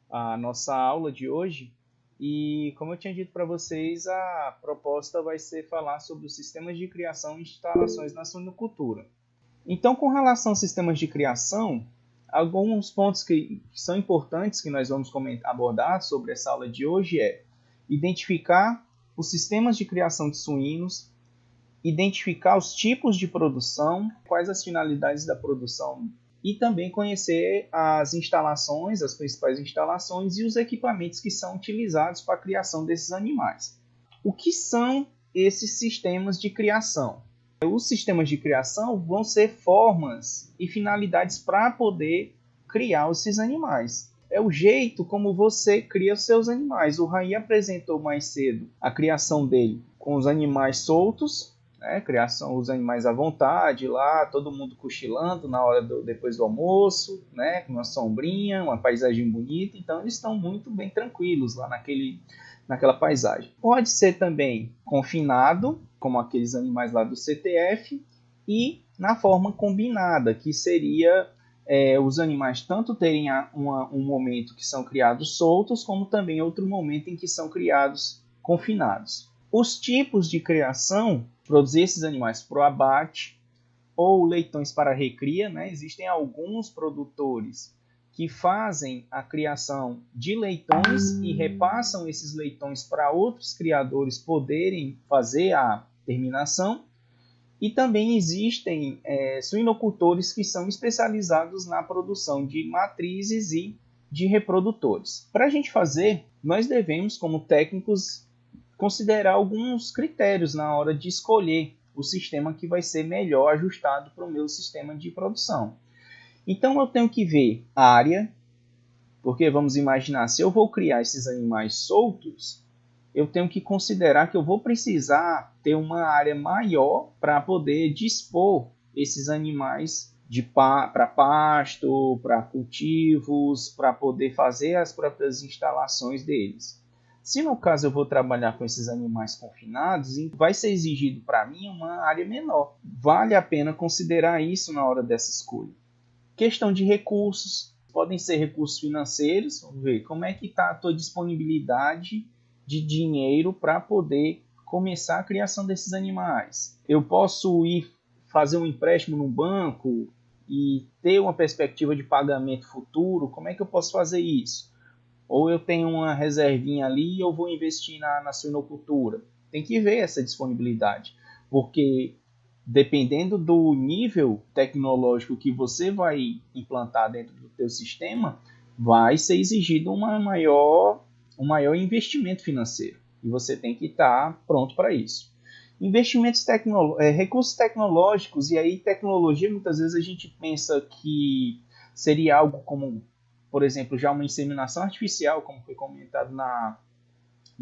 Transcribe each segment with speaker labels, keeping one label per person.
Speaker 1: a nossa aula de hoje. E, como eu tinha dito para vocês, a proposta vai ser falar sobre os sistemas de criação e instalações na suinocultura. Então, com relação aos sistemas de criação, alguns pontos que são importantes que nós vamos abordar sobre essa aula de hoje é identificar os sistemas de criação de suínos, identificar os tipos de produção, quais as finalidades da produção e também conhecer as instalações, as principais instalações e os equipamentos que são utilizados para a criação desses animais. O que são esses sistemas de criação? Os sistemas de criação vão ser formas e finalidades para poder criar esses animais. É o jeito como você cria os seus animais. O Raí apresentou mais cedo a criação dele com os animais soltos, criação os animais à vontade lá, todo mundo cochilando na hora depois do almoço, com uma sombrinha, uma paisagem bonita. Então eles estão muito bem tranquilos lá naquela paisagem. Pode ser também confinado, como aqueles animais lá do CTF, e na forma combinada, que seria os animais tanto terem um momento que são criados soltos, como também outro momento em que são criados confinados. Os tipos de criação, produzir esses animais para o abate ou leitões para recria, existem alguns produtores que fazem a criação de leitões e repassam esses leitões para outros criadores poderem fazer a terminação. E também existem suinocultores que são especializados na produção de matrizes e de reprodutores. Para a gente fazer, nós devemos, como técnicos, considerar alguns critérios na hora de escolher o sistema que vai ser melhor ajustado para o meu sistema de produção. Então eu tenho que ver a área, porque vamos imaginar, se eu vou criar esses animais soltos, eu tenho que considerar que eu vou precisar ter uma área maior para poder dispor esses animais para pasto, para cultivos, para poder fazer as próprias instalações deles. Se no caso eu vou trabalhar com esses animais confinados, vai ser exigido para mim uma área menor. Vale a pena considerar isso na hora dessa escolha. Questão de recursos, podem ser recursos financeiros, vamos ver como é que está a tua disponibilidade de dinheiro para poder começar a criação desses animais. Eu posso ir fazer um empréstimo no banco e ter uma perspectiva de pagamento futuro, como é que eu posso fazer isso? Ou eu tenho uma reservinha ali e eu vou investir na suinocultura. Tem que ver essa disponibilidade, porque dependendo do nível tecnológico que você vai implantar dentro do teu sistema, vai ser exigido um maior investimento financeiro. E você tem que estar pronto para isso. Recursos tecnológicos, e aí tecnologia, muitas vezes a gente pensa que seria algo como, por exemplo, já uma inseminação artificial, como foi comentado na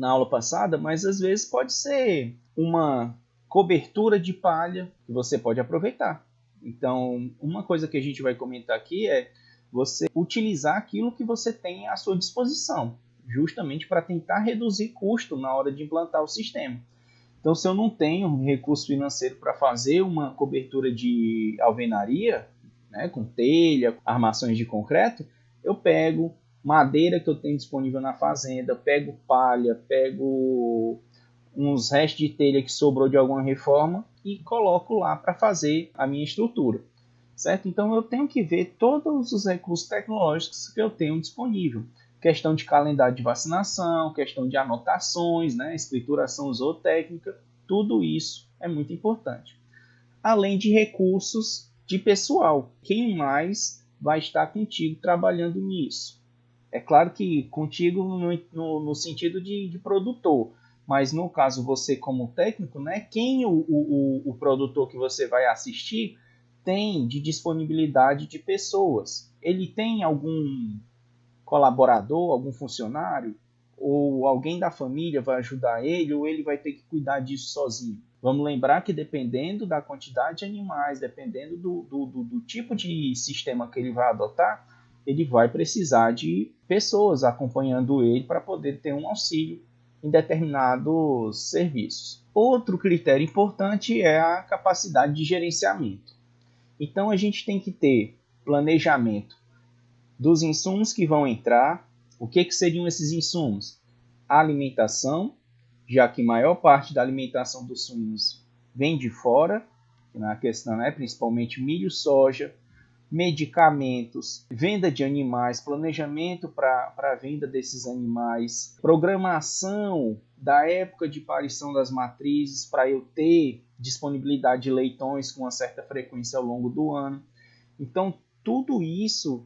Speaker 1: aula passada, mas às vezes pode ser uma cobertura de palha que você pode aproveitar. Então, uma coisa que a gente vai comentar aqui é você utilizar aquilo que você tem à sua disposição, justamente para tentar reduzir custo na hora de implantar o sistema. Então, se eu não tenho um recurso financeiro para fazer uma cobertura de alvenaria, com telha, armações de concreto, eu pego madeira que eu tenho disponível na fazenda, pego palha, pego uns restos de telha que sobrou de alguma reforma e coloco lá para fazer a minha estrutura, certo? Então eu tenho que ver todos os recursos tecnológicos que eu tenho disponível. Questão de calendário de vacinação, questão de anotações, escrituração zootécnica, tudo isso é muito importante. Além de recursos de pessoal, quem mais vai estar contigo trabalhando nisso? É claro que contigo no sentido de produtor, mas no caso você como técnico, quem o produtor que você vai assistir tem de disponibilidade de pessoas. Ele tem algum colaborador, algum funcionário, ou alguém da família vai ajudar ele, ou ele vai ter que cuidar disso sozinho. Vamos lembrar que dependendo da quantidade de animais, dependendo do tipo de sistema que ele vai adotar, ele vai precisar de pessoas acompanhando ele para poder ter um auxílio em determinados serviços. Outro critério importante é a capacidade de gerenciamento. Então a gente tem que ter planejamento dos insumos que vão entrar, O que seriam esses insumos? A alimentação, já que a maior parte da alimentação dos suínos vem de fora, na questão é principalmente milho, soja, medicamentos, venda de animais, planejamento para a venda desses animais, programação da época de parição das matrizes para eu ter disponibilidade de leitões com uma certa frequência ao longo do ano. Então, tudo isso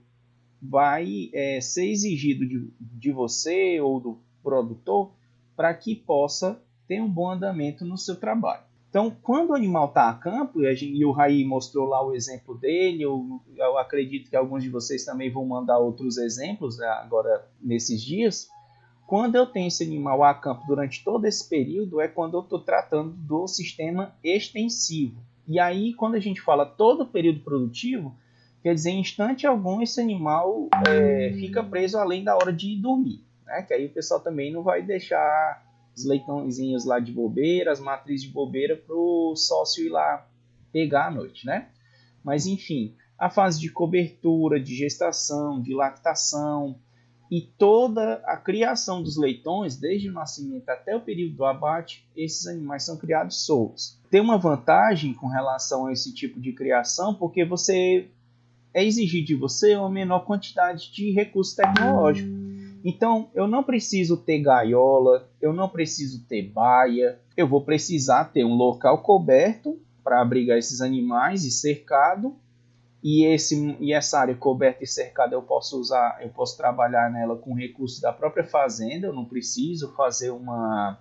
Speaker 1: vai ser exigido de você ou do produtor para que possa ter um bom andamento no seu trabalho. Então, quando o animal está a campo, e o Raí mostrou lá o exemplo dele, eu acredito que alguns de vocês também vão mandar outros exemplos, né, agora nesses dias. Quando eu tenho esse animal a campo durante todo esse período, é quando eu estou tratando do sistema extensivo. E aí, quando a gente fala todo o período produtivo, quer dizer, em instante algum, esse animal fica preso além da hora de dormir, né? Que aí o pessoal também não vai deixar os leitãozinhos lá de bobeira, as matrizes de bobeira para o sócio ir lá pegar à noite, né? Mas enfim, a fase de cobertura, de gestação, de lactação e toda a criação dos leitões, desde o nascimento até o período do abate, esses animais são criados soltos. Tem uma vantagem com relação a esse tipo de criação, porque é exigido de você uma menor quantidade de recurso tecnológico. Então, eu não preciso ter gaiola, eu não preciso ter baia, eu vou precisar ter um local coberto para abrigar esses animais e cercado, e essa área coberta e cercada eu posso trabalhar nela com recursos da própria fazenda, eu não preciso fazer uma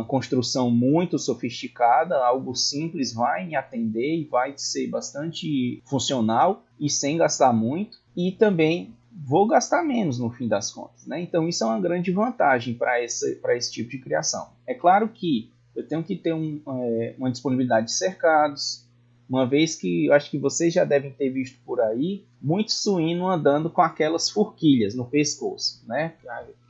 Speaker 1: construção muito sofisticada, algo simples vai me atender e vai ser bastante funcional e sem gastar muito, e também vou gastar menos no fim das contas, né? Então isso é uma grande vantagem para esse tipo de criação. É claro que eu tenho que ter uma disponibilidade de cercados, uma vez que eu acho que vocês já devem ter visto por aí muito suíno andando com aquelas forquilhas no pescoço, né?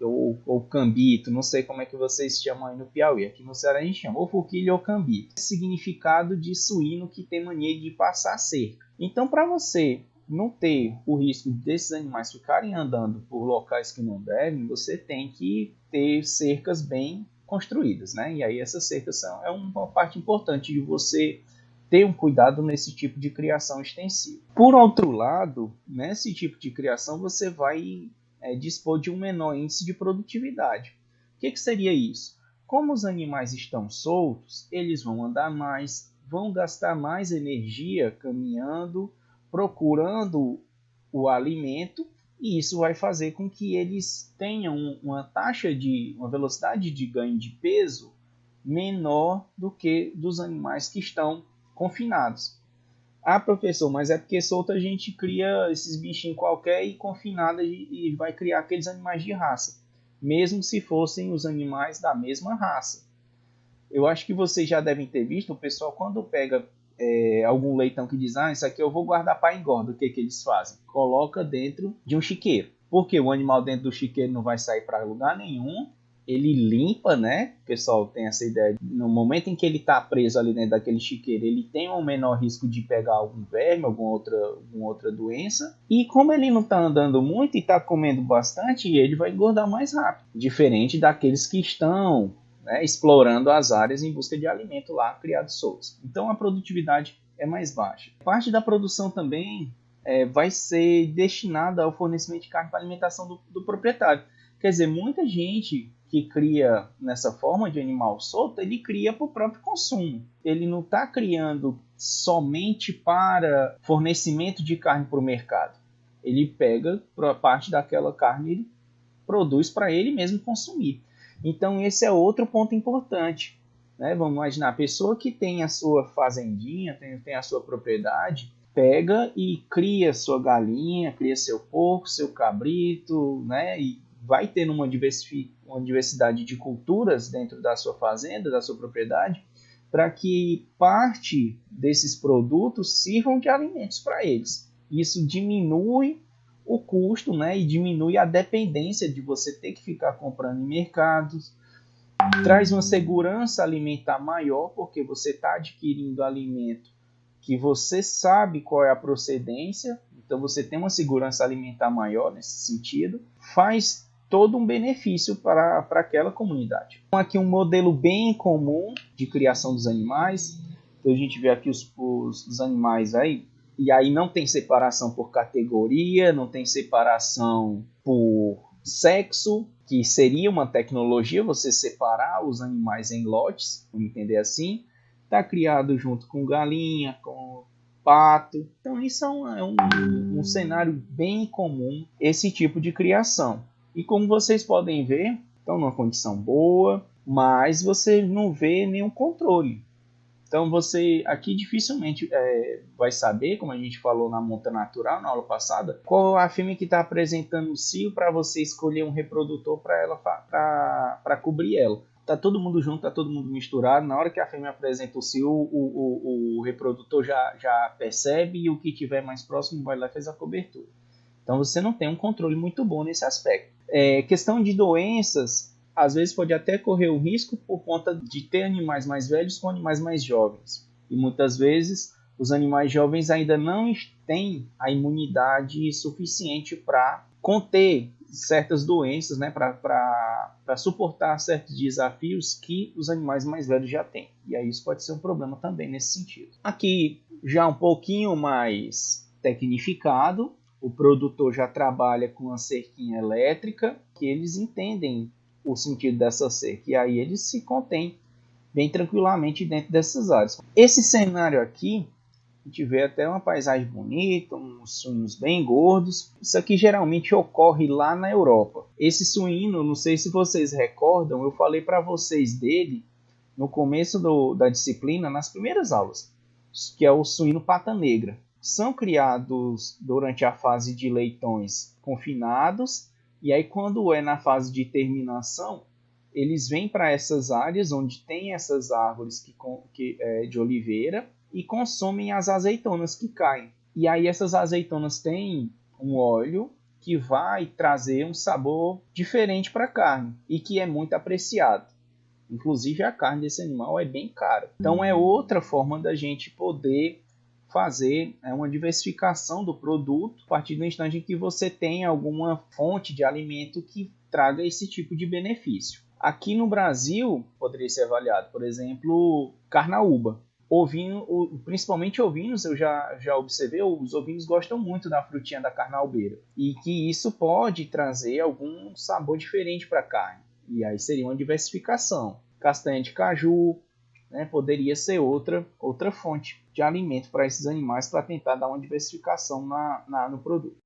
Speaker 1: Ou cambito, não sei como é que vocês chamam aí no Piauí. Aqui no Ceará a gente chama ou forquilha ou cambito. Significado de suíno que tem mania de passar cerca. Então, para você não ter o risco desses animais ficarem andando por locais que não devem, você tem que ter cercas bem construídas, né? E aí essas cercas é uma parte importante de você ter um cuidado nesse tipo de criação extensiva. Por outro lado, nesse tipo de criação você vai dispor de um menor índice de produtividade. O que seria isso? Como os animais estão soltos, eles vão andar mais, vão gastar mais energia caminhando, procurando o alimento, e isso vai fazer com que eles tenham uma velocidade de ganho de peso menor do que dos animais que estão confinados. Ah, professor, mas é porque solto a gente cria esses bichinhos qualquer e confinado e vai criar aqueles animais de raça, mesmo se fossem os animais da mesma raça. Eu acho que vocês já devem ter visto, o pessoal quando pega algum leitão que diz, isso aqui eu vou guardar para engorda, o que eles fazem? Coloca dentro de um chiqueiro. Porque o animal dentro do chiqueiro não vai sair para lugar nenhum, ele limpa, né? O pessoal tem essa ideia. No momento em que ele está preso ali dentro daquele chiqueiro, ele tem um menor risco de pegar algum verme, alguma outra doença. E como ele não está andando muito e está comendo bastante, ele vai engordar mais rápido. Diferente daqueles que estão explorando as áreas em busca de alimento lá, criados soltos. Então a produtividade é mais baixa. Parte da produção também vai ser destinada ao fornecimento de carne para alimentação do proprietário. Quer dizer, muita gente que cria nessa forma de animal solto, ele cria para o próprio consumo. Ele não está criando somente para fornecimento de carne para o mercado. Ele pega parte daquela carne e produz para ele mesmo consumir. Então esse é outro ponto importante, né? Vamos imaginar, a pessoa que tem a sua fazendinha, tem a sua propriedade, pega e cria sua galinha, cria seu porco, seu cabrito, né? E vai ter uma diversidade de culturas dentro da sua fazenda, da sua propriedade, para que parte desses produtos sirvam de alimentos para eles. Isso diminui o custo, né, e diminui a dependência de você ter que ficar comprando em mercados, traz uma segurança alimentar maior, porque você está adquirindo alimento que você sabe qual é a procedência, então você tem uma segurança alimentar maior nesse sentido, faz todo um benefício para aquela comunidade. Então, aqui um modelo bem comum de criação dos animais. Então, a gente vê aqui os animais aí, e aí não tem separação por categoria, não tem separação por sexo, que seria uma tecnologia, você separar os animais em lotes, vamos entender assim. Está criado junto com galinha, com pato. Então isso é um cenário bem comum, esse tipo de criação. E como vocês podem ver, estão numa condição boa, mas você não vê nenhum controle. Então você aqui dificilmente vai saber, como a gente falou na monta natural na aula passada, qual a fêmea que está apresentando o cio para você escolher um reprodutor para cobrir ela. Tá todo mundo junto, tá todo mundo misturado. Na hora que a fêmea apresenta o cio, o reprodutor já percebe e o que tiver mais próximo vai lá e faz a cobertura. Então você não tem um controle muito bom nesse aspecto. Questão de doenças, às vezes pode até correr o risco por conta de ter animais mais velhos com animais mais jovens. E muitas vezes os animais jovens ainda não têm a imunidade suficiente para conter certas doenças, né, para suportar certos desafios que os animais mais velhos já têm. E aí isso pode ser um problema também nesse sentido. Aqui já um pouquinho mais tecnificado, o produtor já trabalha com uma cerquinha elétrica, que eles entendem o sentido dessa cerca, e aí eles se contêm bem tranquilamente dentro dessas áreas. Esse cenário aqui, a gente vê até uma paisagem bonita, uns suínos bem gordos. Isso aqui geralmente ocorre lá na Europa. Esse suíno, não sei se vocês recordam, eu falei para vocês dele no começo da disciplina, nas primeiras aulas, que é o suíno pata negra. São criados durante a fase de leitões confinados, e aí quando é na fase de terminação, eles vêm para essas áreas onde tem essas árvores de oliveira e consomem as azeitonas que caem. E aí essas azeitonas têm um óleo que vai trazer um sabor diferente para a carne e que é muito apreciado. Inclusive a carne desse animal é bem cara. Então é outra forma da gente poder fazer uma diversificação do produto a partir do instante em que você tem alguma fonte de alimento que traga esse tipo de benefício. Aqui no Brasil, poderia ser avaliado, por exemplo, carnaúba. Ovino, principalmente ovinos, eu já observei, os ovinos gostam muito da frutinha da carnaubeira. E que isso pode trazer algum sabor diferente para a carne. E aí seria uma diversificação. Castanha de caju, né, poderia ser outra fonte de alimento para esses animais para tentar dar uma diversificação no produto.